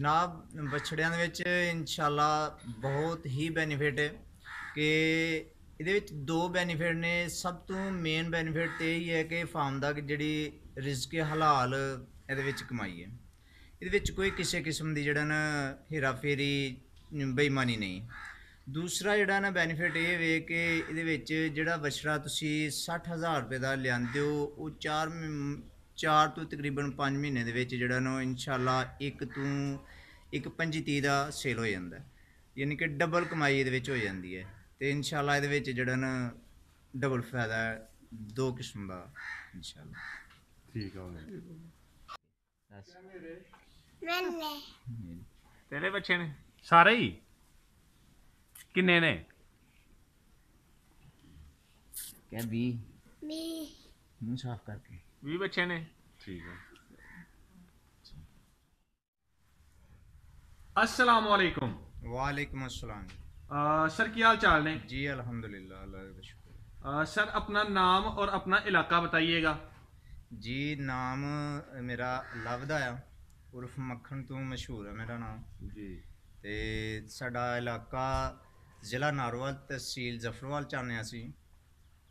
ਜਨਾਬ ਵਛੜਿਆਂ ਦੇ ਵਿੱਚ ਇਨਸ਼ਾਅੱਲਾ ਬਹੁਤ ਹੀ ਬੈਨੀਫਿਟ ਹੈ ਕਿ ਇਹਦੇ ਵਿੱਚ ਦੋ ਬੈਨੀਫਿਟ ਨੇ। ਸਭ ਤੋਂ ਮੇਨ ਬੈਨੀਫਿਟ ਤੇ ਇਹ ਹੈ ਕਿ ਫਾਰਮ ਦਾ ਜਿਹੜੀ ਰਿਜ਼ਕ ਹਲਾਲ ਇਹਦੇ ਵਿੱਚ ਕਮਾਈ ਹੈ। ਇਹਦੇ ਵਿੱਚ ਕੋਈ ਕਿਸੇ ਕਿਸਮ ਦੀ ਜਿਹੜਾ ਨਾ ਹੇਰਾ ਫੇਰੀ ਬੇਈਮਾਨੀ ਨਹੀਂ। ਦੂਸਰਾ ਜਿਹੜਾ ਨਾ ਬੈਨੀਫਿਟ ਇਹ ਵੇ ਕਿ ਇਹਦੇ ਵਿੱਚ ਜਿਹੜਾ ਵਛੜਾ ਤੁਸੀਂ 60,000 ਰੁਪਏ ਦਾ ਲਿਆਂਦੇ ਹੋ ਉਹ ਚਾਰ ਤੋਂ ਤਕਰੀਬਨ 5 ਮਹੀਨੇ ਦੇ ਵਿੱਚ ਜਿਹੜਾ ਨਾ ਇਨਸ਼ਾਅੱਲਾ ਇੱਕ ਤੋਂ 1.25 ਦਾ ਸੇਲ ਹੋ ਜਾਂਦਾ, ਯਾਨੀ ਕਿ ਡਬਲ ਕਮਾਈ ਇਹਦੇ ਵਿੱਚ ਹੋ ਜਾਂਦੀ ਹੈ। ਤੇ ਇਨਸ਼ਾਅੱਲਾ ਇਹਦੇ ਵਿੱਚ ਜਿਹੜਾ ਨਾ ਡਬਲ ਫਾਇਦਾ ਹੈ, ਦੋ ਕਿਸਮ ਦਾ ਇਨਸ਼ਾਅੱਲਾ। ਠੀਕ ਹੋ ਗਿਆ। ਤੇਰੇ ਬੱਚੇ ਨੇ ਸਾਰੇ ਹੀ ਕਿੰਨੇ ਨੇ? क्या 20 मुँह साफ करके 20 ਬੱਚੇ ਨੇ। ਠੀਕ ਹੈ। अस्सलाम वालेकुम। वालेकुम अस्सलाम सर की हाल चाल ने? जी अल्हम्दुलिल्लाह, अल्लाह का शुक्र। सर अपना नाम और अपना इलाका बताइएगा। जी नाम मेरा लवदा आ, उर्फ मक्खन तो मशहूर है मेरा नाम ਜੀ ਤੇ ਸਾਡਾ ਇਲਾਕਾ ਜ਼ਿਲ੍ਹਾ ਨਾਰੋਵਾਲ, ਤਹਿਸੀਲ ਜ਼ਫਰਵਾਲ ਚ ਆਉਂਦੇ ਹਾਂ ਅਸੀਂ।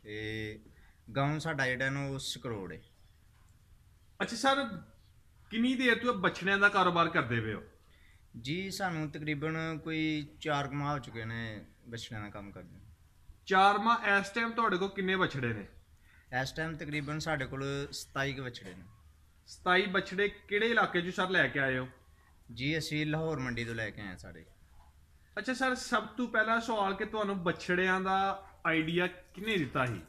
ਤੇ ਗਾਉਂ ਸਾਡਾ ਜਿਹੜਾ ਨਾ ਉਹ ਸਕਰੋੜ ਹੈ। ਅੱਛਾ ਸਰ, ਕਿੰਨੀ ਦੇਰ ਤੋਂ ਬਛੜਿਆਂ ਦਾ ਕਾਰੋਬਾਰ ਕਰਦੇ ਪਏ ਹੋ? ਜੀ ਸਾਨੂੰ ਤਕਰੀਬਨ ਕੋਈ 4 ਮਾਹ ਹੋ ਚੁੱਕੇ ਨੇ ਬਛੜਿਆਂ ਦਾ ਕੰਮ ਕਰਦੇ। 4 ਮਾਹ। ਇਸ ਟਾਈਮ ਤੁਹਾਡੇ ਕੋਲ ਕਿੰਨੇ ਬਛੜੇ ਨੇ? ਇਸ ਟਾਈਮ ਤਕਰੀਬਨ ਸਾਡੇ ਕੋਲ 27 ਕੁ ਬਛੜੇ ਨੇ। 27 ਬਛੜੇ ਕਿਹੜੇ ਇਲਾਕੇ 'ਚੋਂ ਸਰ ਲੈ ਕੇ ਆਏ ਹੋ? ਜੀ ਅਸੀਂ ਲਾਹੌਰ ਮੰਡੀ ਤੋਂ ਲੈ ਕੇ ਆਏ ਸਾਰੇ। ਅੱਛਾ ਸਰ, ਸਭ ਤੋਂ ਪਹਿਲਾ ਸਵਾਲ ਕਿ ਤੁਹਾਨੂੰ ਬਛੜਿਆਂ ਦਾ ਆਈਡੀਆ ਕਿਹਨੇ ਦਿੱਤਾ ਸੀ?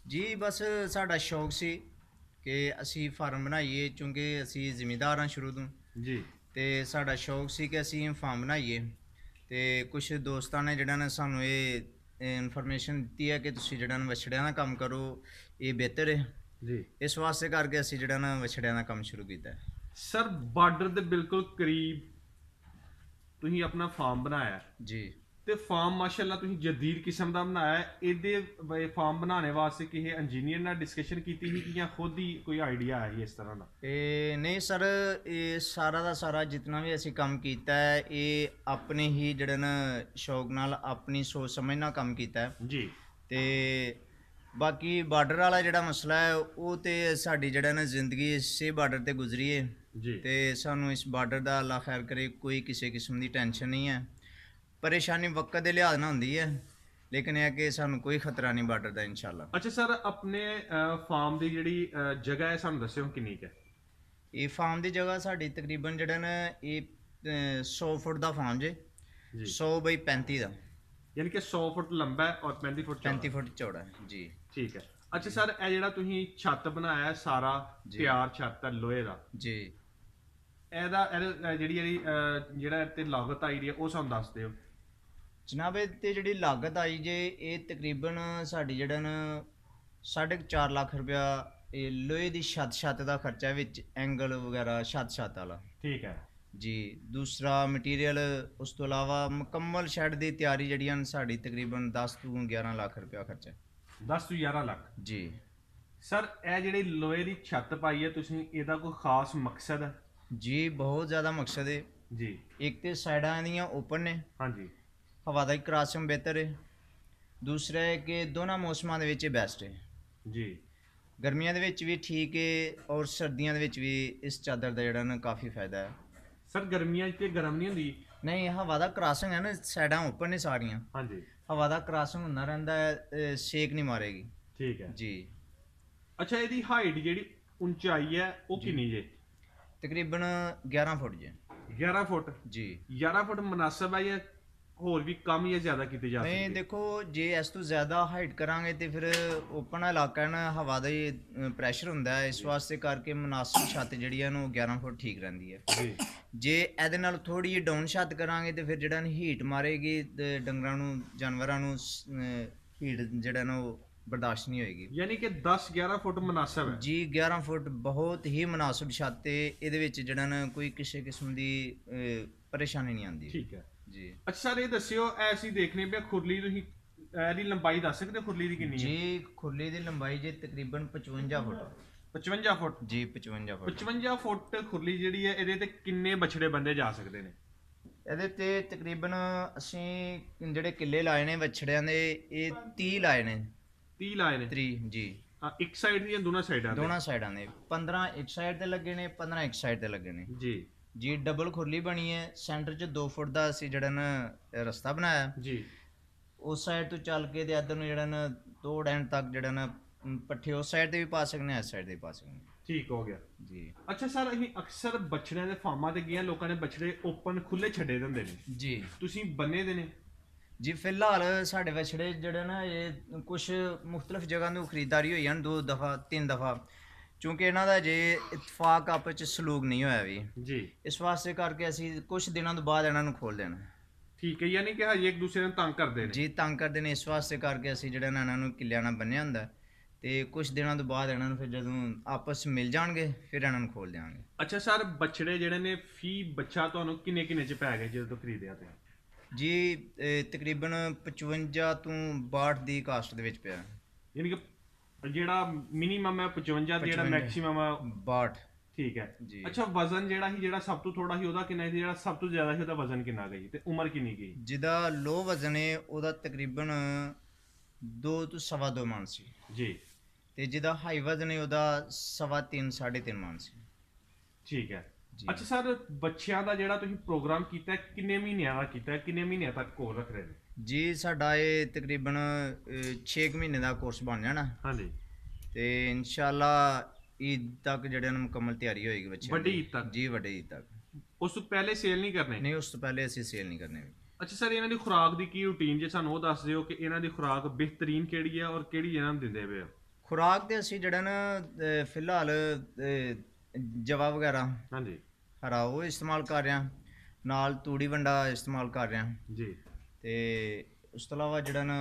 ਜੀ ਬਸ ਸਾਡਾ ਸ਼ੌਕ ਸੀ ਕਿ ਅਸੀਂ ਫਾਰਮ ਬਣਾਈਏ, ਕਿਉਂਕਿ ਅਸੀਂ ਜ਼ਿਮੀਂਦਾਰ ਹਾਂ ਸ਼ੁਰੂ ਤੋਂ। ਜੀ। ਤੇ ਸਾਡਾ ਸ਼ੌਕ ਸੀ ਕਿ ਅਸੀਂ ਫਾਰਮ ਬਣਾਈਏ। ਤੇ ਕੁਝ ਦੋਸਤਾਂ ਨੇ ਜਿਹੜਾ ਨਾ ਸਾਨੂੰ ਇਹ ਇਨਫੋਰਮੇਸ਼ਨ ਦਿੱਤੀ ਹੈ ਕਿ ਤੁਸੀਂ ਜਿਹੜਾ ਨਾ ਵਛੜਿਆਂ ਦਾ ਕੰਮ ਕਰੋ, ਇਹ ਬਿਹਤਰ ਹੈ। ਜੀ। ਇਸ ਵਾਸਤੇ ਕਰਕੇ ਅਸੀਂ ਜਿਹੜਾ ਨਾ ਵਛੜਿਆਂ ਦਾ ਕੰਮ ਸ਼ੁਰੂ ਕੀਤਾ ਹੈ। ਸਰ ਬਾਰਡਰ ਦੇ ਬਿਲਕੁਲ ਕਰੀਬ ਤੁਸੀਂ ਆਪਣਾ ਫਾਰਮ ਬਣਾਇਆ ਜੀ। ਤੇ ਫਾਰਮ ਮਾਸ਼ਾਅੱਲਾ ਤੁਸੀਂ ਜਦੀਦ ਕਿਸਮ ਦਾ ਬਣਾਇਆ। ਇਹਦੇ ਫਾਰਮ ਬਣਾਉਣੇ ਵਾਸਤੇ ਕਿਸੇ ਇੰਜੀਨੀਅਰ ਨਾਲ ਡਿਸਕਸ਼ਨ ਕੀਤੀ ਸੀ ਜਾਂ ਖੁਦ ਹੀ ਕੋਈ ਆਈਡੀਆ ਆਇਆ ਸੀ ਇਸ ਤਰ੍ਹਾਂ ਦਾ? ਇਹ ਨਹੀਂ ਸਰ, ਇਹ ਸਾਰਾ ਦਾ ਸਾਰਾ ਜਿੰਨਾ ਵੀ ਅਸੀਂ ਕੰਮ ਕੀਤਾ ਹੈ ਇਹ ਆਪਣੇ ਹੀ ਜਿਹੜਾ ਨਾ ਸ਼ੌਕ ਨਾਲ ਆਪਣੀ ਸੋਚ ਸਮਝ ਨਾਲ ਕੰਮ ਕੀਤਾ ਹੈ ਜੀ। ਤੇ ਬਾਕੀ ਬਾਰਡਰ ਵਾਲਾ ਜਿਹੜਾ ਮਸਲਾ ਹੈ ਉਹ ਤੇ ਸਾਡੀ ਜਿਹੜਾ ਨਾ ਜ਼ਿੰਦਗੀ ਇਸੇ ਬਾਰਡਰ ਤੇ ਗੁਜ਼ਰੀ ਹੈ ਜੀ। ਤੇ ਸਾਨੂੰ ਇਸ ਬਾਰਡਰ ਦਾ ਅੱਲਾ ਖੈਰ ਕਰੇ ਕੋਈ ਕਿਸੇ ਕਿਸਮ ਦੀ ਟੈਨਸ਼ਨ ਨਹੀਂ ਹੈ। ਪਰੇਸ਼ਾਨੀ ਵਕਤ ਦੇ ਲਿਹਾਜ਼ ਨਾਲ ਹੁੰਦੀ ਹੈ, ਲੇਕਿਨ ਇਹ ਹੈ ਕਿ ਸਾਨੂੰ ਕੋਈ ਖਤਰਾ ਨਹੀਂ ਬਾਰਡਰ ਦਾ ਇਨਸ਼ਾਅੱਲਾ। ਅੱਛਾ ਸਰ, ਆਪਣੇ ਫਾਰਮ ਦੀ ਜਿਹੜੀ ਜਗ੍ਹਾ ਹੈ ਸਾਨੂੰ ਦੱਸਿਓ ਕਿੰਨੀ ਕੁ ਹੈ? ਇਹ ਫਾਰਮ ਦੀ ਜਗ੍ਹਾ ਸਾਡੀ ਤਕਰੀਬਨ ਜਿਹੜਾ ਨਾ ਇਹ 100 ਫੁੱਟ ਦਾ ਫਾਰਮ ਜੇ, 100 ਬਾਈ 35 ਦਾ, ਯਾਨੀ ਕਿ 100 ਫੁੱਟ ਲੰਬਾ ਹੈ ਔਰ 35 ਫੁੱਟ ਚੌੜਾ। 35 ਫੁੱਟ ਚੌੜਾ ਹੈ ਜੀ। ਠੀਕ ਹੈ। ਅੱਛਾ ਸਰ, ਇਹ ਜਿਹੜਾ ਤੁਸੀਂ ਛੱਤ ਬਣਾਇਆ ਸਾਰਾ ਤਿਆਰ ਛੱਤ ਹੈ ਲੋਹੇ ਦਾ ਜੀ, ਇਹਦਾ ਜਿਹੜਾ ਤੇ ਲਾਗਤ ਆਈ ਦੀ ਹੈ ਉਹ ਸਾਨੂੰ ਦੱਸ ਦਿਓ ਜਨਾਬ। ਇਹ ਤੇ ਜਿਹੜੀ ਲਾਗਤ ਆਈ ਜੇ ਇਹ ਤਕਰੀਬਨ ਸਾਡੀ ਜਿਹੜਾ ਨਾ 4.5 ਲੱਖ ਰੁਪਇਆ ਇਹ ਲੋਹੇ ਦੀ ਛੱਤ ਦਾ ਖਰਚਾ ਵਿੱਚ ਐਂਗਲ ਵਗੈਰਾ ਛੱਤ ਵਾਲਾ। ਠੀਕ ਹੈ ਜੀ। ਦੂਸਰਾ ਮਟੀਰੀਅਲ, ਉਸ ਤੋਂ ਇਲਾਵਾ ਮੁਕੰਮਲ ਸ਼ੈੱਡ ਦੀ ਤਿਆਰੀ ਜਿਹੜੀਆਂ ਸਾਡੀ ਤਕਰੀਬਨ 10 ਤੋਂ 11 ਲੱਖ ਰੁਪਇਆ ਖਰਚਾ। 10 ਤੋਂ 11 ਲੱਖ ਜੀ। ਸਰ ਇਹ ਜਿਹੜੀ ਲੋਹੇ ਦੀ ਛੱਤ ਪਾਈ ਹੈ ਤੁਸੀਂ, ਇਹਦਾ ਕੋਈ ਖਾਸ ਮਕਸਦ ਹੈ? ਜੀ ਬਹੁਤ ਜ਼ਿਆਦਾ ਮਕਸਦ ਹੈ ਜੀ। ਇੱਕ ਤੇ ਸਾਈਡਾਂ ਦੀਆਂ ਓਪਨ ਨੇ, ਹਾਂਜੀ। ਹਵਾਦਾਰੀ ਕ੍ਰਾਸਿੰਗ ਬਿਹਤਰ ਹੈ। ਦੂਸਰਾ ਹੈ ਕਿ ਦੋਨਾਂ ਮੌਸਮਾਂ ਦੇ ਵਿੱਚ ਇਹ ਬੈਸਟ ਹੈ। ਜੀ। ਗਰਮੀਆਂ ਦੇ ਵਿੱਚ ਵੀ ਠੀਕ ਹੈ ਔਰ ਸਰਦੀਆਂ ਦੇ ਵਿੱਚ ਵੀ ਇਸ ਚਾਦਰ ਦਾ ਜਿਹੜਾ ਨਾ ਕਾਫੀ ਫਾਇਦਾ ਹੈ। ਸਰ ਗਰਮੀਆਂ 'ਚ ਤੇ ਗਰਮ ਨਹੀਂ ਹੁੰਦੀ? ਨਹੀਂ, ਹਵਾ ਦਾ ਕ੍ਰਾਸਿੰਗ ਹੈ ਨਾ, ਸਾਈਡਾਂ ਓਪਨ ਨੇ ਸਾਰੀਆਂ। ਹਾਂਜੀ। ਹਵਾ ਦਾ ਕ੍ਰਾਸਿੰਗ ਹੁੰਦਾ ਰਹਿੰਦਾ ਹੈ, ਸੇਕ ਨਹੀਂ ਮਾਰੇਗੀ। ਠੀਕ ਹੈ ਜੀ। ਅੱਛਾ, ਇਹਦੀ ਹਾਈਟ ਜਿਹੜੀ ਉਚਾਈ ਹੈ ਉਹ ਕਿੰਨੀ ਜੇ? ਤਕਰੀਬਨ 11 ਫੁੱਟ ਜੇ। 11 ਫੁੱਟ? ਜੀ। 11 ਫੁੱਟ ਮੁਨਾਸਬ ਹੈ ਜਾਂ ਹੋਰ ਵੀ ਕਮ ਜਾਂ ਜ਼ਿਆਦਾ ਕੀਤੀ ਜਾ ਸਕਦੀ ਨਹੀਂ ਹੈ? ਦੇਖੋ, ਜੇ ਇਸ ਤੋਂ ਜ਼ਿਆਦਾ ਹਾਈਟ ਕਰਾਂਗੇ ਤੇ ਫਿਰ ਓਪਨ ਇਲਾਕਾ ਹੈ ਨਾ, ਹਵਾ ਦਾ ਹੀ ਪ੍ਰੈਸ਼ਰ ਹੁੰਦਾ ਹੈ, ਇਸ ਵਾਸਤੇ ਕਰਕੇ ਮੁਨਾਸਿਬ ਛੱਤ ਜਿਹੜੀ ਹੈ ਨਾ ਉਹ 11 ਫੁੱਟ ਠੀਕ ਰਹਿੰਦੀ ਹੈ। ਜੀ। ਜੇ ਇਹਦੇ ਨਾਲ ਥੋੜੀ ਜਿਹੀ ਡਾਊਨ ਛੱਤ ਕਰਾਂਗੇ ਤੇ ਫਿਰ ਜਿਹੜਾ ਹੀਟ ਮਾਰੇਗੀ ਤੇ ਡੰਗਰਾਂ ਨੂੰ, ਜਾਨਵਰਾਂ ਨੂੰ ਹੀਟ ਜਿਹੜਾ ਨਾ ਉਹ ਬਰਦਾਸ਼ਤ ਨਹੀਂ ਹੋਏਗੀ। ਯਾਨੀ ਕਿ 10-11 ਫੁੱਟ ਮੁਨਾਸਬ ਹੈ? ਜੀ 11 ਫੁੱਟ ਬਹੁਤ ਹੀ ਮੁਨਾਸਿਬ ਛੱਤ ਤੇ ਇਹਦੇ ਵਿੱਚ ਜਿਹੜਾ ਨਾ ਕੋਈ ਕਿਸੇ ਕਿਸਮ ਦੀ ਪਰੇਸ਼ਾਨੀ ਨਹੀਂ ਆਉਂਦੀ। ਠੀਕ ਹੈ ਜੀ। ਅੱਛਾ ਸਰ, ਇਹ ਦੱਸਿਓ ਐਸੀ ਦੇਖਣੇ ਪਿਆ ਖੁਰਲੀ ਤੁਸੀਂ ਇਹਦੀ ਲੰਬਾਈ ਦੱਸ ਸਕਦੇ ਹੋ ਖੁਰਲੀ ਦੀ ਕਿੰਨੀ ਹੈ? ਜੀ ਖੁਰਲੀ ਦੀ ਲੰਬਾਈ ਜੇ ਤਕਰੀਬਨ 55 ਫੁੱਟ। 55 ਫੁੱਟ ਜੀ 55 ਫੁੱਟ 55 ਫੁੱਟ ਖੁਰਲੀ ਜਿਹੜੀ ਹੈ ਇਹਦੇ ਤੇ ਕਿੰਨੇ ਬਛੜੇ ਬੰਦੇ ਜਾ ਸਕਦੇ ਨੇ? ਇਹਦੇ ਤੇ ਤਕਰੀਬਨ ਅਸੀਂ ਜਿਹੜੇ ਕਿੱਲੇ ਲਾਏ ਨੇ ਵੱਛੜਿਆਂ ਦੇ ਇਹ 30 ਲਾਏ ਨੇ 30 ਲਾਏ ਨੇ 30 ਜੀ ਇੱਕ ਸਾਈਡ ਦੀਆਂ ਦੋਨਾਂ ਸਾਈਡਾਂ ਤੇ? ਦੋਨਾਂ ਸਾਈਡਾਂ ਦੇ 15 ਇੱਕ ਸਾਈਡ ਤੇ ਲੱਗੇ ਨੇ 15 ਇੱਕ ਸਾਈਡ ਤੇ ਲੱਗੇ ਨੇ ਜੀ ਜੀ ਡਬਲ ਖੁਰਲੀ ਬਣੀ ਹੈ ਸੈਂਟਰ 'ਚ 2 ਫੁੱਟ ਦਾ ਅਸੀਂ ਜਿਹੜਾ ਨਾ ਰਸਤਾ ਬਣਾਇਆ ਜੀ ਉਸ ਸਾਈਡ ਤੋਂ ਚੱਲ ਕੇ ਤੇ ਇੱਧਰ ਨੂੰ ਜਿਹੜਾ ਨਾ ਤੋੜ ਐਂਡ ਤੱਕ ਜਿਹੜਾ ਨਾ ਪੱਠੇ ਉਸ ਸਾਈਡ ਤੇ ਵੀ ਪਾ ਸਕਦੇ ਹਾਂ ਇਸ ਸਾਈਡ ਤੇ ਵੀ ਪਾ ਸਕਦੇ ਹਾਂ ਠੀਕ ਹੋ ਗਿਆ। ਜੀ ਅੱਛਾ ਸਰ, ਅਸੀਂ ਅਕਸਰ ਬਛੜਿਆਂ ਦੇ ਫਾਰਮਾਂ ਤੇ ਗਏ ਲੋਕਾਂ ਨੇ ਬਛੜੇ ਓਪਨ ਖੁੱਲੇ ਛੱਡੇ ਦਿੰਦੇ ਨੇ, ਜੀ ਤੁਸੀਂ ਬੰਨੇ ਦੇ ਨੇ? ਜੀ ਫਿਲਹਾਲ ਸਾਡੇ ਵਛੜੇ ਜਿਹੜੇ ਨਾ ਇਹ ਕੁਝ ਮੁxtਲਫ ਜਗ੍ਹਾ ਤੋਂ ਖਰੀਦਦਾਰੀ ਹੋਈ ਹਨ 2 ਦਫਾ 3 ਦਫਾ ਕਿਉਂਕਿ ਇਹਨਾਂ ਦਾ ਜੇ ਇਤਫਾਕ ਆਪਸ ਚ ਸਲੂਕ ਨਹੀਂ ਹੋਇਆ ਵੀ ਜੀ ਇਸ ਵਾਸਤੇ ਕਰਕੇ ਅਸੀਂ ਕੁਝ ਦਿਨਾਂ ਤੋਂ ਬਾਅਦ ਇਹਨਾਂ ਨੂੰ ਖੋਲ ਦੇਣਾ। ਠੀਕ ਹੈ, ਯਾਨੀ ਕਿ ਹਜੇ ਇੱਕ ਦੂਸਰੇ ਨੂੰ ਤੰਗ ਕਰਦੇ ਨੇ? ਜੀ ਤੰਗ ਕਰਦੇ ਨੇ ਇਸ ਵਾਸਤੇ ਕਰਕੇ ਅਸੀਂ ਜਿਹੜਾ ਨਾ ਇਹਨਾਂ ਨੂੰ ਕਿੱਲਿਆਂ ਨਾਲ ਬੰਨਿਆ ਹੁੰਦਾ ਤੇ ਕੁਝ ਦਿਨਾਂ ਤੋਂ ਬਾਅਦ ਇਹਨਾਂ ਨੂੰ ਫਿਰ ਜਦੋਂ ਆਪਸ ਮਿਲ ਜਾਣਗੇ ਫਿਰ ਇਹਨਾਂ ਨੂੰ ਖੋਲ ਦਿਆਂਗੇ। ਅੱਛਾ ਸਰ, ਬਛੜੇ ਜਿਹੜੇ ਨੇ ਫੀ ਬੱਚਾ ਤੁਹਾਨੂੰ ਕਿੰਨੇ ਕਿੰਨੇ ਚ ਪੈ ਗਏ ਜਦੋਂ ਤੋਂ ਖਰੀਦਿਆ ਤੇ? ਜੀ ਤਕਰੀਬਨ 55 ਤੋਂ 62 ਦੀ ਕਾਸਟ ਦੇ ਵਿੱਚ ਪਿਆ। ਯਾਨੀ ਕਿ ਜਿਹੜਾ ਮਿਨੀਮਮ ਹੈ 55 ਤੇ ਜਿਹੜਾ ਮੈਕਸਿਮਮ ਹੈ 62। ਠੀਕ ਹੈ ਜੀ। ਅੱਛਾ, ਵਜ਼ਨ ਜਿਹੜਾ ਸਭ ਤੋਂ ਥੋੜਾ ਸੀ ਉਹਦਾ ਕਿੰਨਾ ਸੀ, ਜਿਹੜਾ ਸਭ ਤੋਂ ਜ਼ਿਆਦਾ ਸੀ ਉਹਦਾ ਵਜ਼ਨ ਕਿੰਨਾ ਗਈ ਤੇ ਉਮਰ ਕਿੰਨੀ ਗਈ? ਜਿਹਦਾ ਲੋ ਵਜ਼ਨ ਹੈ ਉਹਦਾ ਤਕਰੀਬਨ 2 ਤੋਂ 2.5 ਮਣ ਸੀ ਜੀ ਤੇ ਜਿਹਦਾ ਹਾਈ ਵਜ਼ਨ ਹੈ ਉਹਦਾ 3.5 3.5 ਮਣ ਸੀ। ਠੀਕ ਹੈ। ਜੀ। ਅੱਛਾ ਸਰ, ਬੱਚਿਆਂ ਦਾ ਜਿਹੜਾ ਤੁਸੀਂ ਪ੍ਰੋਗਰਾਮ ਕੀਤਾ ਹੈ, ਕਿੰਨੇ ਮਹੀਨਿਆਂ ਦਾ ਕੀਤਾ ਹੈ, ਕਿੰਨੇ ਮਹੀਨਿਆਂ ਤੱਕ ਕੋਲ ਰੱਖ ਰਹੇ ਨੇ? ਜੀ ਸਾਡਾ ਇਹ ਤਕਰੀਬਨ 6 ਮਹੀਨੇ ਦਾ ਕੋਰਸ ਬਣ ਜਾਣਾ ਹਾਂਜੀ। ਤੇ ਇਨਸ਼ਾਅੱਲਾ ਈਦ ਤੱਕ ਜਿਹੜੇ ਨੂੰ ਮੁਕੰਮਲ ਤਿਆਰੀ ਹੋਏਗੀ ਬੱਚਿਆਂ ਵੱਡੀ ਦੀ। ਈਦ ਤੱਕ? ਜੀ ਵੱਡੀ ਈਦ ਤੱਕ। ਉਸ ਤੋਂ ਪਹਿਲੇ ਸੇਲ ਨਹੀਂ ਕਰਨੇ? ਨਹੀਂ ਉਸ ਤੋਂ ਪਹਿਲੇ ਅਸੀਂ ਸੇਲ ਨਹੀਂ ਕਰਨੇ। ਅੱਛਾ ਸਰ, ਇਹਨਾਂ ਦੀ ਖੁਰਾਕ ਦੀ ਕੀ ਰੂਟੀਨ ਜੇ ਸਾਨੂੰ ਉਹ ਦੱਸ ਦਿਓ ਕਿ ਇਹਨਾਂ ਦੀ ਖੁਰਾਕ ਬਿਹਤਰੀਨ ਕਿਹੜੀ ਹੈ ਔਰ ਕਿਹੜੀ ਇਹਨਾਂ ਨੂੰ ਦਿੰਦੇ ਪਏ ਹੋ? ਖੁਰਾਕ ਤੇ ਅਸੀਂ ਜਿਹੜਾ ਨਾ ਫਿਲਹਾਲ ਜਵਾ ਵਗੈਰਾ ਹਾਂਜੀ ਹਰਾ ਉਹ ਇਸਤੇਮਾਲ ਕਰ ਰਹੇ ਹਾਂ, ਨਾਲ ਤੂੜੀ ਵੰਡਾ ਇਸਤੇਮਾਲ ਕਰ ਰਹੇ ਹਾਂ ਜੀ। ਤੇ ਉਸ ਤੋਂ ਇਲਾਵਾ ਜਿਹੜਾ ਨਾ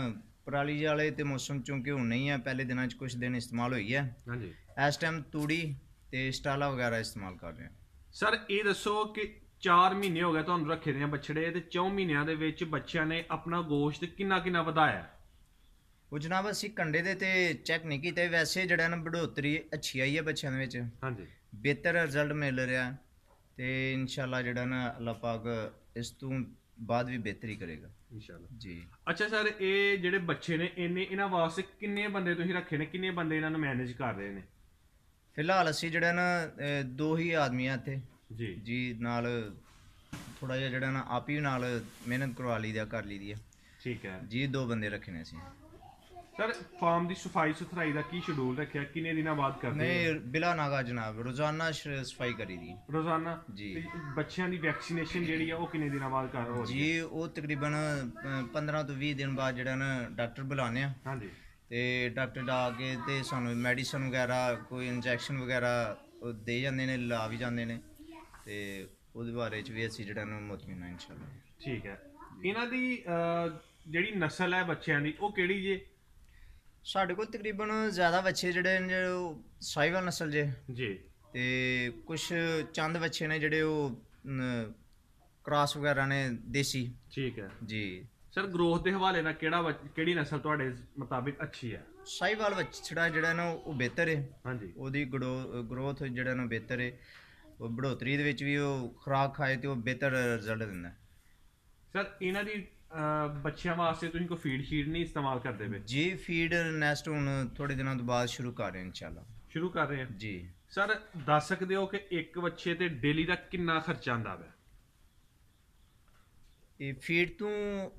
ਪਰਾਲੀ ਵਾਲੇ ਤੇ ਮੌਸਮ ਚੋਂ ਹੁਣ ਨਹੀਂ ਹੈ, ਪਹਿਲੇ ਦਿਨਾਂ 'ਚ ਕੁਝ ਦਿਨ ਇਸਤੇਮਾਲ ਹੋਈ ਹੈ। ਹਾਂਜੀ। ਇਸ ਟਾਈਮ ਤੂੜੀ ਤੇ ਸਟਾਲਾ ਵਗੈਰਾ ਇਸਤੇਮਾਲ ਕਰ ਰਹੇ ਹਾਂ। ਸਰ ਇਹ ਦੱਸੋ ਕਿ 4 ਮਹੀਨੇ ਹੋ ਗਏ ਤੁਹਾਨੂੰ ਰੱਖੇ ਦੇ ਬੱਛੜੇ ਤੇ 4 ਮਹੀਨਿਆਂ ਦੇ ਵਿੱਚ ਬੱਚਿਆਂ ਨੇ ਆਪਣਾ ਗੋਸ਼ਤ ਕਿੰਨਾ ਕਿੰਨਾ ਵਧਾਇਆ? ਉਹ ਜਨਾਬ ਅਸੀਂ ਕੰਡੇ ਦੇ ਤੇ ਚੈੱਕ ਨਹੀਂ ਕੀਤੇ, ਵੈਸੇ ਜਿਹੜਾ ਨਾ ਬੜੋਤਰੀ ਅੱਛੀ ਆਈ ਹੈ ਬੱਚਿਆਂ ਦੇ ਵਿੱਚ, ਹਾਂਜੀ। ਬਿਹਤਰ ਰਿਜ਼ਲਟ ਮਿਲ ਰਿਹਾ ਤੇ ਇਨਸ਼ਾਅੱਲਾ ਜਿਹੜਾ ਨਾ ਅੱਲਾਹ ਪਾਕ ਇਸ ਤੋਂ ਬਾਅਦ ਵੀ ਬਿਹਤਰੀ ਕਰੇਗਾ ਇਨਸ਼ਾਅੱਲਾ ਜੀ। ਅੱਛਾ ਸਰ, ਇਹ ਜਿਹੜੇ ਬੱਚੇ ਨੇ ਇਹਨਾਂ ਵਾਸਤੇ ਕਿੰਨੇ ਬੰਦੇ ਤੁਸੀਂ ਰੱਖੇ ਨੇ, ਕਿੰਨੇ ਬੰਦੇ ਇਹਨਾਂ ਨੂੰ ਮੈਨੇਜ ਕਰ ਰਹੇ ਨੇ? ਫਿਲਹਾਲ ਅਸੀਂ ਜਿਹੜਾ ਨਾ 2 ਹੀ ਆਦਮੀ ਆ ਇੱਥੇ ਜੀ ਜੀ, ਨਾਲ ਥੋੜਾ ਜਿਹਾ ਜਿਹੜਾ ਨਾ ਆਪ ਹੀ ਨਾਲ ਮਿਹਨਤ ਕਰਵਾ ਲਈ ਦਾ ਕਰ ਲਈ ਦੀ ਹੈ ਠੀਕ ਹੈ ਜੀ। 2 ਬੰਦੇ ਰੱਖੇ ਨੇ ਅਸੀਂ। ਸਰ ਫਾਰਮ ਦੀ ਸਫਾਈ ਸੁਥਰਾਈ ਦਾ ਕੀ ਸ਼ਡਿਊਲ ਰੱਖਿਆ, ਕਿੰਨੇ ਦਿਨਾਂ ਬਾਅਦ ਕਰਦੇ ਨਹੀਂ ਬਿਲਾ ਨਾਗਾ ਜਨਾਬ, ਰੋਜ਼ਾਨਾ ਸਫਾਈ ਕਰੀ ਦੀ ਰੋਜ਼ਾਨਾ ਜੀ। ਤੇ ਬੱਚਿਆਂ ਦੀ ਵੈਕਸੀਨੇਸ਼ਨ ਜਿਹੜੀ ਆ ਉਹ ਕਿੰਨੇ ਦਿਨਾਂ ਬਾਅਦ ਕਰ ਹੋ ਰਹੀ ਹੈ? ਜੀ ਉਹ ਤਕਰੀਬਨ 15 ਤੋਂ 20 ਦਿਨ ਬਾਅਦ ਜਿਹੜਾ ਨਾ ਡਾਕਟਰ ਬੁਲਾਉਂਦੇ ਆ ਹਾਂਜੀ। ਤੇ ਡਾਕਟਰ ਆ ਕੇ ਤੇ ਸਾਨੂੰ ਮੈਡੀਸਨ ਵਗੈਰਾ ਕੋਈ ਇੰਜੈਕਸ਼ਨ ਵਗੈਰਾ ਉਹ ਦੇ ਜਾਂਦੇ ਨੇ, ਲਾ ਵੀ ਜਾਂਦੇ ਨੇ ਤੇ ਉਹਦੇ ਬਾਰੇ ਚ ਵੀ ਅਸੀਂ ਜਿਹੜਾ ਨਾ ਮੁਤਮਿਨ ਹਾਂ ਇਨਸ਼ਾਅੱਲਾ। ਠੀਕ ਹੈ। ਇਹਨਾਂ ਦੀ ਜਿਹੜੀ ਨਸਲ ਹੈ ਬੱਚਿਆਂ ਦੀ ਉਹ ਕਿਹੜੀ ਜੇ? ਸਾਡੇ ਕੋਲ ਤਕਰੀਬਨ ਜ਼ਿਆਦਾ ਬੱਚੇ ਜਿਹੜੇ ਨੇ ਉਹ ਸਾਹੀਵਾਲ ਨਸਲ ਜੇ ਜੀ ਤੇ ਕੁਝ ਚੰਦ ਬੱਚੇ ਨੇ ਜਿਹੜੇ ਉਹ ਕ੍ਰਾਸ ਵਗੈਰਾ ਨੇ ਦੇਸੀ ਠੀਕ ਹੈ ਜੀ। ਸਰ ਗਰੋਥ ਦੇ ਹਵਾਲੇ ਨਾਲ ਕਿਹੜੀ ਨਸਲ ਤੁਹਾਡੇ ਮੁਤਾਬਿਕ ਅੱਛੀ ਹੈ? ਸਾਹੀਵਾਲ ਬੱਚੜਾ ਜਿਹੜਾ ਨਾ ਉਹ ਬਿਹਤਰ ਹੈ, ਹਾਂਜੀ। ਉਹਦੀ ਗਰੋਥ ਜਿਹੜਾ ਨਾ ਬਿਹਤਰ ਹੈ, ਉਹ ਬੜੋਤਰੀ ਦੇ ਵਿੱਚ ਵੀ ਉਹ ਖੁਰਾਕ ਖਾਏ ਤੇ ਉਹ ਬਿਹਤਰ ਰਿਜ਼ਲਟ ਦਿੰਦਾ। ਸਰ ਇਹਨਾਂ ਦੀ ਬੱਚਿਆਂ ਵਾਸਤੇ ਤੁਸੀਂ ਕੋਈ ਫੀਡ ਸ਼ੀਡ ਨਹੀਂ ਇਸਤੇਮਾਲ ਕਰਦੇ ਪਏ? ਜੀ ਫੀਡ ਨੈਸਟ ਹੁਣ ਥੋੜੇ ਦਿਨਾਂ ਤੋਂ ਬਾਅਦ ਸ਼ੁਰੂ ਕਰ ਰਹੇ ਹਾਂ ਇਨਸ਼ਾਅੱਲਾ। ਸ਼ੁਰੂ ਕਰ ਰਹੇ ਆ ਜੀ। ਸਰ ਦੱਸ ਸਕਦੇ ਹੋ ਕਿ ਇੱਕ ਬੱਚੇ ਤੇ ਡੇਲੀ ਦਾ ਕਿੰਨਾ ਖਰਚਾ ਆਉਂਦਾ ਹੈ? ਇਹ ਫੀਡ ਤੋਂ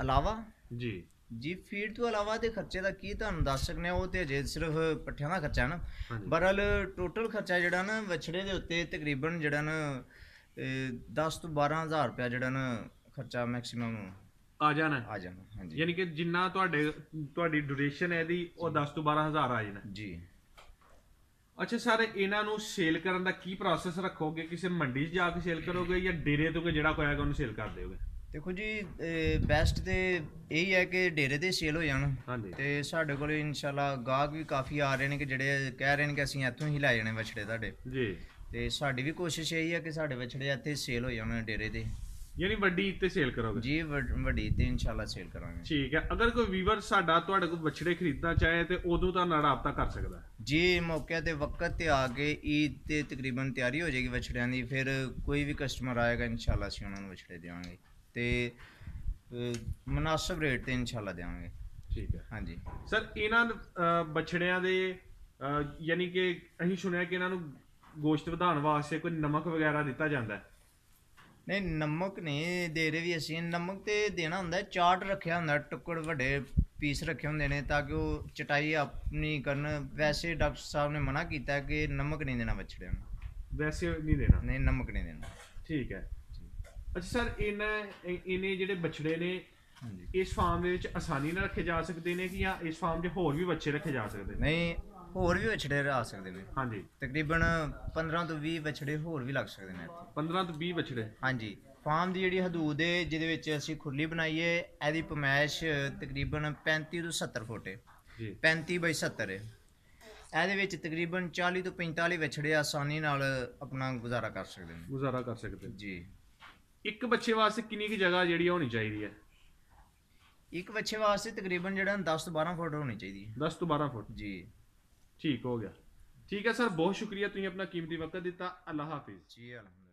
ਇਲਾਵਾ ਜੀ ਜੀ ਫੀਡ ਤੋਂ ਇਲਾਵਾ ਦੇ ਖਰਚੇ ਦਾ ਕੀ ਤੁਹਾਨੂੰ ਦੱਸ ਸਕਨੇ ਆ, ਉਹ ਤੇ ਅਜੇ ਸਿਰਫ ਪੱਠਿਆਂ ਦਾ ਖਰਚਾ ਨਾ। ਹਾਂਜੀ। ਬਹਰਹਾਲ ਟੋਟਲ ਖਰਚਾ ਜਿਹੜਾ ਨਾ ਵਛੜੇ ਦੇ ਉੱਤੇ ਤਕਰੀਬਨ ਜਿਹੜਾ ਨਾ 10 ਤੋਂ 12,000 ਰੁਪਇਆ ਜਿਹੜਾ ਨਾ ਖਰਚਾ ਮੈਕਸਿਮਮ ਆ ਜਾਣਾ? ਆ ਜਾਣਾ ਹਾਂਜੀ। ਯਾਨੀ ਕਿ ਜਿੰਨਾ ਤੁਹਾਡੀ ਡਿਊਰੇਸ਼ਨ ਹੈ ਇਹਦੀ ਉਹ 10 ਤੋਂ 12,000 ਆ ਜਾਣਾ ਜੀ। ਅੱਛਾ ਸਰ, ਇਹਨਾਂ ਨੂੰ ਸੇਲ ਕਰਨ ਦਾ ਕੀ ਪ੍ਰੋਸੈਸ ਰੱਖੋਗੇ? ਕਿਸੇ ਮੰਡੀ 'ਚ ਜਾ ਕੇ ਸੇਲ ਕਰੋਗੇ ਜਾਂ ਡੇਰੇ ਤੋਂ ਜਿਹੜਾ ਕੋਈ ਆਏਗਾ ਉਹਨੂੰ ਸੇਲ ਕਰ ਦਿਓਗੇ? ਦੇਖੋ ਜੀ ਬੈਸਟ ਤੇ ਇਹੀ ਹੈ ਕਿ ਡੇਰੇ ਤੇ ਸੇਲ ਹੋ ਜਾਣ ਹਾਂਜੀ। ਤੇ ਸਾਡੇ ਕੋਲ ਇਨਸ਼ਾਅੱਲਾ ਗਾਹਕ ਵੀ ਕਾਫੀ ਆ ਰਹੇ ਨੇ ਕਿ ਜਿਹੜੇ ਕਹਿ ਰਹੇ ਨੇ ਕਿ ਅਸੀਂ ਇੱਥੋਂ ਹੀ ਲੈ ਜਾਣੇ ਵਛੜੇ ਤੁਹਾਡੇ, ਜੀ ਤੇ ਸਾਡੀ ਵੀ ਕੋਸ਼ਿਸ਼ ਇਹੀ ਹੈ ਕਿ ਸਾਡੇ ਵਛੜੇ ਇੱਥੇ ਸੇਲ ਹੋ ਜਾਣ ਡੇਰੇ ਤੇ। ਯਾਨੀ ਵੱਡੀ ਤੇ ਸੇਲ ਕਰੋਗੇ ਜੀ ਵੱਡੀ ਤੇ ਇਨਸ਼ਾਅੱਲਾ ਸੇਲ ਕਰਾਂਗੇ। ਠੀਕ ਹੈ। ਅਗਰ ਕੋਈ ਵੀਵਰ ਸਾਡਾ ਤੁਹਾਡੇ ਕੋਲ ਵੱਛੜੇ ਖਰੀਦਣਾ ਚਾਹੇ ਤੇ ਉਦੋਂ ਤਾਂ ਨਾਲ ਰਾਬਤਾ ਕਰ ਸਕਦਾ ਹੈ। ਜੀ ਮੌਕੇ ਤੇ ਵਕਤ ਤੇ ਆ ਕੇ ਈਦ ਤੇ ਤਕਰੀਬਨ ਤਿਆਰੀ ਹੋ ਜਾਏਗੀ ਵੱਛੜਿਆਂ ਦੀ, ਫਿਰ ਕੋਈ ਵੀ ਕਸਟਮਰ ਆਏਗਾ ਇਨਸ਼ਾਅੱਲਾ ਅਸੀਂ ਉਹਨਾਂ ਨੂੰ ਵੱਛੜੇ ਦੇਵਾਂਗੇ ਤੇ ਮੁਨਾਸਬ ਰੇਟ ਤੇ ਇਨਸ਼ਾਅੱਲਾ ਦੇਵਾਂਗੇ। ਠੀਕ ਹੈ ਹਾਂਜੀ ਸਰ। ਇਹਨਾਂ ਵੱਛੜਿਆਂ ਦੇ ਯਾਨੀ ਕਿ ਅਸੀਂ ਸੁਣਿਆ ਕਿ ਇਹਨਾਂ ਨੂੰ ਗੋਸ਼ਤ ਵਧਾਉਣ ਵਾਸਤੇ ਕੋਈ ਨਮਕ ਵਗੈਰਾ ਦਿੱਤਾ ਜਾਂਦਾ ਹੈ। ਨਹੀਂ ਨਮਕ ਨਹੀਂ ਦੇ ਰਹੇ ਵੀ ਅਸੀਂ, ਨਮਕ ਤੇ ਦੇਣਾ ਹੁੰਦਾ, ਚਾਟ ਰੱਖਿਆ ਹੁੰਦਾ, ਟੁਕੜ ਵੱਡੇ ਪੀਸ ਰੱਖੇ ਹੁੰਦੇ ਨੇ ਤਾਂ ਕਿ ਉਹ ਚਟਾਈ ਆਪਣੀ ਕਰਨ। ਵੈਸੇ ਡਾਕਟਰ ਸਾਹਿਬ ਨੇ ਮਨਾ ਕੀਤਾ ਕਿ ਨਮਕ ਨਹੀਂ ਦੇਣਾ ਵੱਛੜਿਆਂ ਨੂੰ। ਵੈਸੇ ਨਹੀਂ ਦੇਣਾ। ਨਹੀਂ ਨਮਕ ਨਹੀਂ ਦੇਣਾ। ਠੀਕ ਹੈ। ਅੱਛਾ ਸਰ, ਇਹਨੇ ਜਿਹੜੇ ਵੱਛੜੇ ਨੇ ਹਾਂਜੀ ਇਸ ਫਾਰਮ ਦੇ ਵਿੱਚ ਆਸਾਨੀ ਨਾਲ ਰੱਖੇ ਜਾ ਸਕਦੇ ਨੇ ਕਿ ਜਾਂ ਇਸ ਫਾਰਮ 'ਚ ਹੋਰ ਵੀ ਬੱਚੇ ਰੱਖੇ ਜਾ ਸਕਦੇ ਨੇ? ਨਹੀਂ ਹੋਰ ਵੀ ਵੱਛੜੇ ਆ ਸਕਦੇ ਨੇ, ਹਾਂਜੀ। ਤਕਰੀਬਨ 15 ਤੋਂ 20 ਵੱਛੜੇ ਹੋਰ ਵੀ ਲੱਗ ਸਕਦੇ ਨੇ ਇੱਥੇ। 15 ਤੋਂ 20 ਵੱਛੜੇ? ਹਾਂਜੀ। ਫਾਰਮ ਦੀ ਜਿਹੜੀ ਹਦੂਦ ਹੈ ਜਿਹਦੇ ਵਿੱਚ ਅਸੀਂ ਖੁਰਲੀ ਬਣਾਈ ਹੈ, ਇਹਦੀ ਪਮੈਸ਼ ਤਕਰੀਬਨ 35 ਤੋਂ 70 ਫੁੱਟ ਹੈ। ਜੀ 35 ਬਾਈ 70 ਹੈ। ਇਹਦੇ ਵਿੱਚ ਤਕਰੀਬਨ 40 ਤੋਂ 45 ਵੱਛੜੇ ਆਸਾਨੀ ਨਾਲ ਆਪਣਾ ਗੁਜ਼ਾਰਾ ਕਰ ਸਕਦੇ ਨੇ। ਗੁਜ਼ਾਰਾ ਕਰ ਸਕਦੇ ਜੀ। ਇੱਕ ਬੱਚੇ ਵਾਸਤੇ ਕਿੰਨੀ ਕੁ ਜਗ੍ਹਾ ਜਿਹੜੀ ਹੋਣੀ ਚਾਹੀਦੀ ਹੈ? ਇੱਕ ਬੱਚੇ ਵਾਸਤੇ ਤਕਰੀਬਨ ਜਿਹੜਾ 10 ਤੋਂ 12 ਫੁੱਟ ਹੋਣੀ ਚਾਹੀਦੀ ਹੈ। 10 ਤੋਂ 12 ਫੁੱਟ? ਜੀ ਠੀਕ ਹੋ ਗਿਆ। ਠੀਕ ਹੈ ਸਰ, ਬਹੁਤ ਸ਼ੁਕਰੀਆ, ਤੁਸੀਂ ਆਪਣਾ ਕੀਮਤੀ ਵਕਤ ਦਿੱਤਾ। ਅੱਲਾ ਹਾਫਿਜ਼। ਜੀ ਅਲਹਮਦੁਲਿਲਾ।